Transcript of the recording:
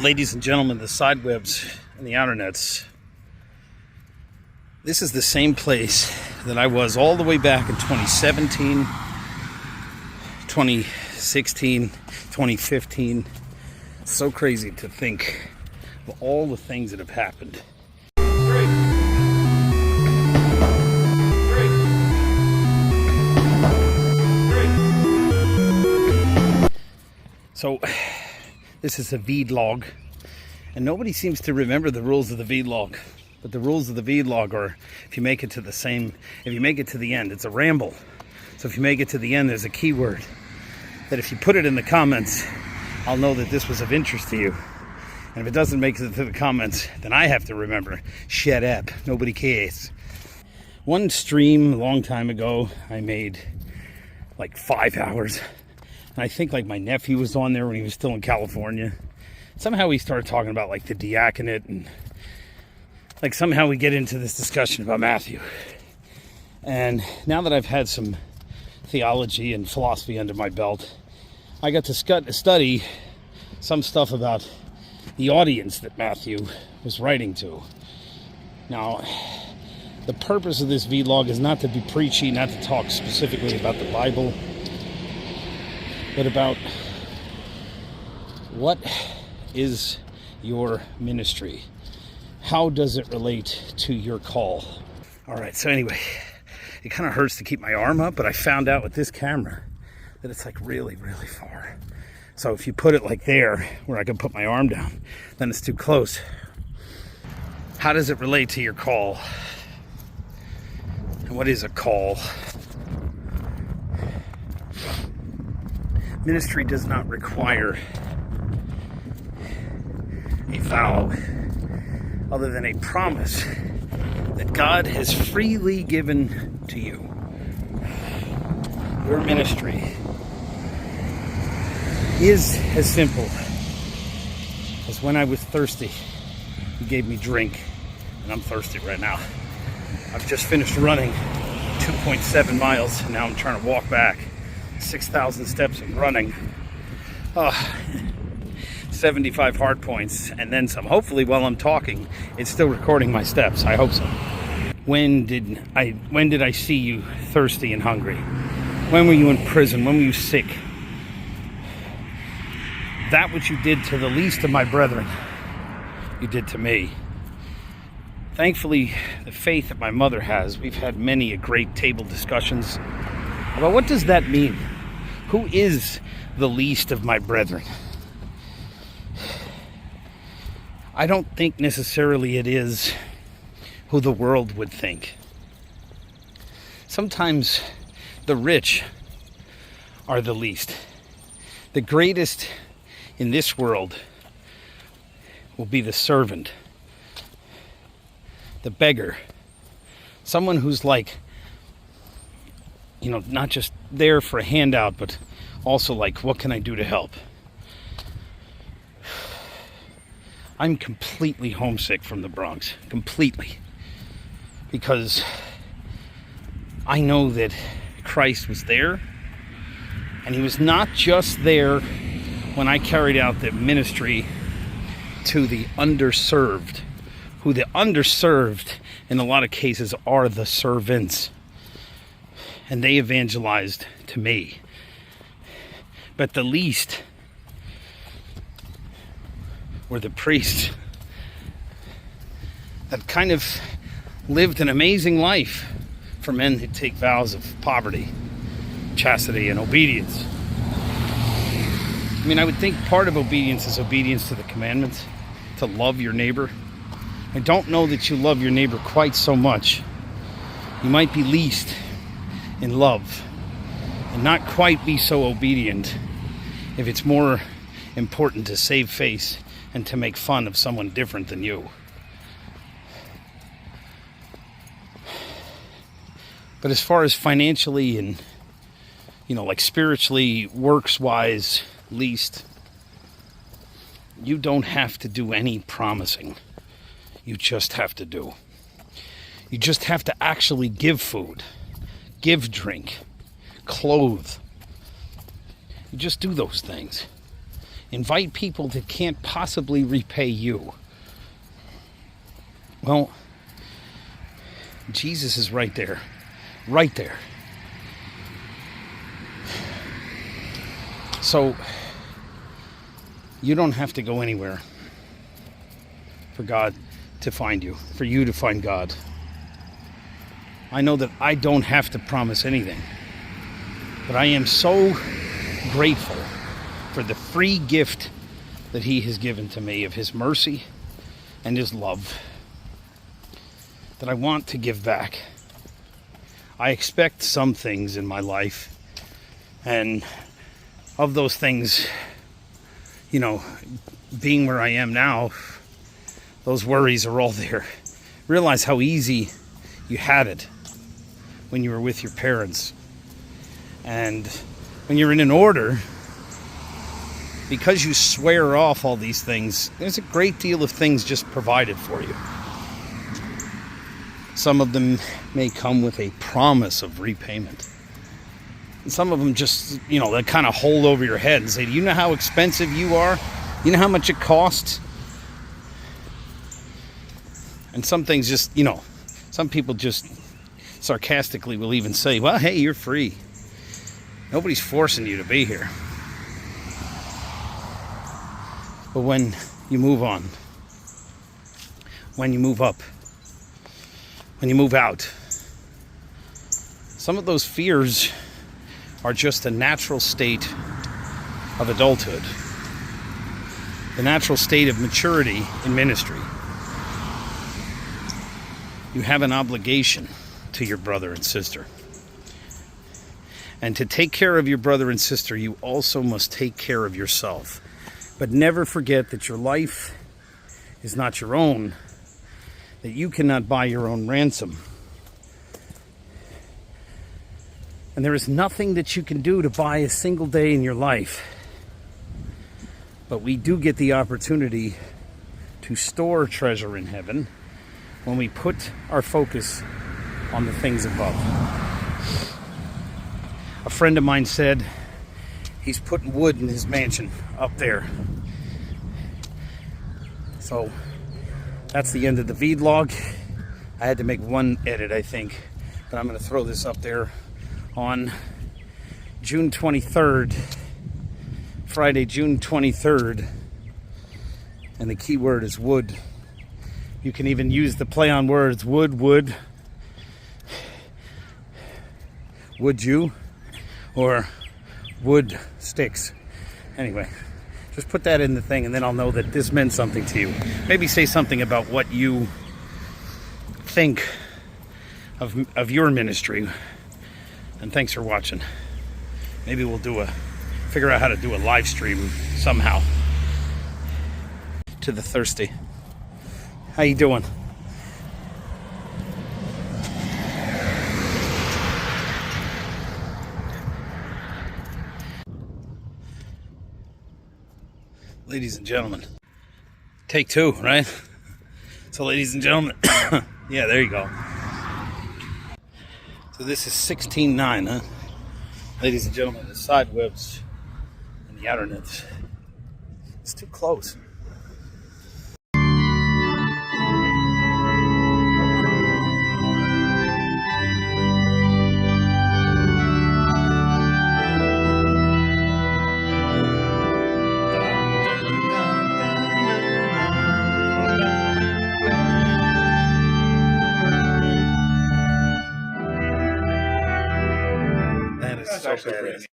Ladies and gentlemen, the sidewebs and the internets, this is the same place that I was all the way back in 2017, 2016, 2015. It's so crazy to think of all the things that have happened. So, this is a veeLog, and nobody seems to remember the rules of the veeLog. But the rules of the veeLog are, if you make it to the end, it's a ramble. So if you make it to the end, there's a keyword that if you put it in the comments, I'll know that this was of interest to you. And if it doesn't make it to the comments, then I have to remember, shut up, nobody cares. One stream a long time ago, I made like 5 hours. And I think like my nephew was on there when he was still in California. Somehow we started talking about like the diaconate, and like somehow we get into this discussion about Matthew. And now that I've had some theology and philosophy under my belt, I got to study some stuff about the audience that Matthew was writing to. Now, the purpose of this vlog is not to be preachy, not to talk specifically about the Bible, but about what is your ministry? How does it relate to your call? All right, so anyway, it kind of hurts to keep my arm up, but I found out with this camera that it's like really, really far. So if you put it like there, where I can put my arm down, then it's too close. How does it relate to your call? And what is a call? Ministry does not require a vow other than a promise that God has freely given to you. Your ministry is as simple as when I was thirsty, He gave me drink, and I'm thirsty right now. I've just finished running 2.7 miles, and now I'm trying to walk back 6,000 steps of running. 75 hard points and then some. Hopefully while I'm talking, it's still recording my steps. I hope so. When did I see you thirsty and hungry? When were you in prison? When were you sick? That which you did to the least of my brethren, you did to me. Thankfully, the faith that my mother has, we've had many a great table discussions about what does that mean? Who is the least of my brethren? I don't think necessarily it is who the world would think. Sometimes the rich are the least. The greatest in this world will be the servant, the beggar, someone who's like, not just there for a handout, but also like, what can I do to help? I'm completely homesick from the Bronx. Completely. Because I know that Christ was there. And He was not just there when I carried out the ministry to the underserved. Who the underserved, in a lot of cases, are the servants. And they evangelized to me. But the least were the priests that kind of lived an amazing life for men who take vows of poverty, chastity, and obedience. I mean, I would think part of obedience is obedience to the commandments, to love your neighbor. I don't know that you love your neighbor quite so much. You might be least in love and not quite be so obedient if it's more important to save face and to make fun of someone different than you. But as far as financially and, like spiritually, works-wise, least, you don't have to do any promising. You just have to do. You just have to actually give food, give drink, clothe. You just do those things. Invite people that can't possibly repay you. Well, Jesus is right there. Right there. So, you don't have to go anywhere for God to find you, for you to find God. I know that I don't have to promise anything, but I am so grateful for the free gift that He has given to me of His mercy and His love that I want to give back. I expect some things in my life, and of those things, you know, being where I am now, those worries are all there. Realize how easy you had it when you were with your parents. And when you're in an order, because you swear off all these things, there's a great deal of things just provided for you. Some of them may come with a promise of repayment. And some of them just, you know, they kind of hold over your head and say, do you know how expensive you are? You know how much it costs? And some things just, you know, some people just sarcastically will even say, well, hey, you're free. Nobody's forcing you to be here. But when you move on, when you move up, when you move out, some of those fears are just a natural state of adulthood, the natural state of maturity in ministry. You have an obligation to your brother and sister. And to take care of your brother and sister, you also must take care of yourself. But never forget that your life is not your own, that you cannot buy your own ransom. And there is nothing that you can do to buy a single day in your life. But we do get the opportunity to store treasure in heaven when we put our focus on the things above. A friend of mine said he's putting wood in his mansion up there. So that's the end of the Veedlog. I had to make one edit, I think, but I'm going to throw this up there on June 23rd, Friday, June 23rd, and the key word is wood. You can even use the play on words, would you, or wood sticks. Anyway, just put that in the thing and then I'll know that this meant something to you. Maybe say something about what you think of your ministry. And thanks for watching. Maybe we'll figure out how to do a live stream somehow. To the thirsty. How you doing? Ladies and gentlemen, take two, right? So ladies and gentlemen, yeah, there you go. So this is 16:9, huh? Ladies and gentlemen, the side webs and the outer nets. It's too close. That is so bad.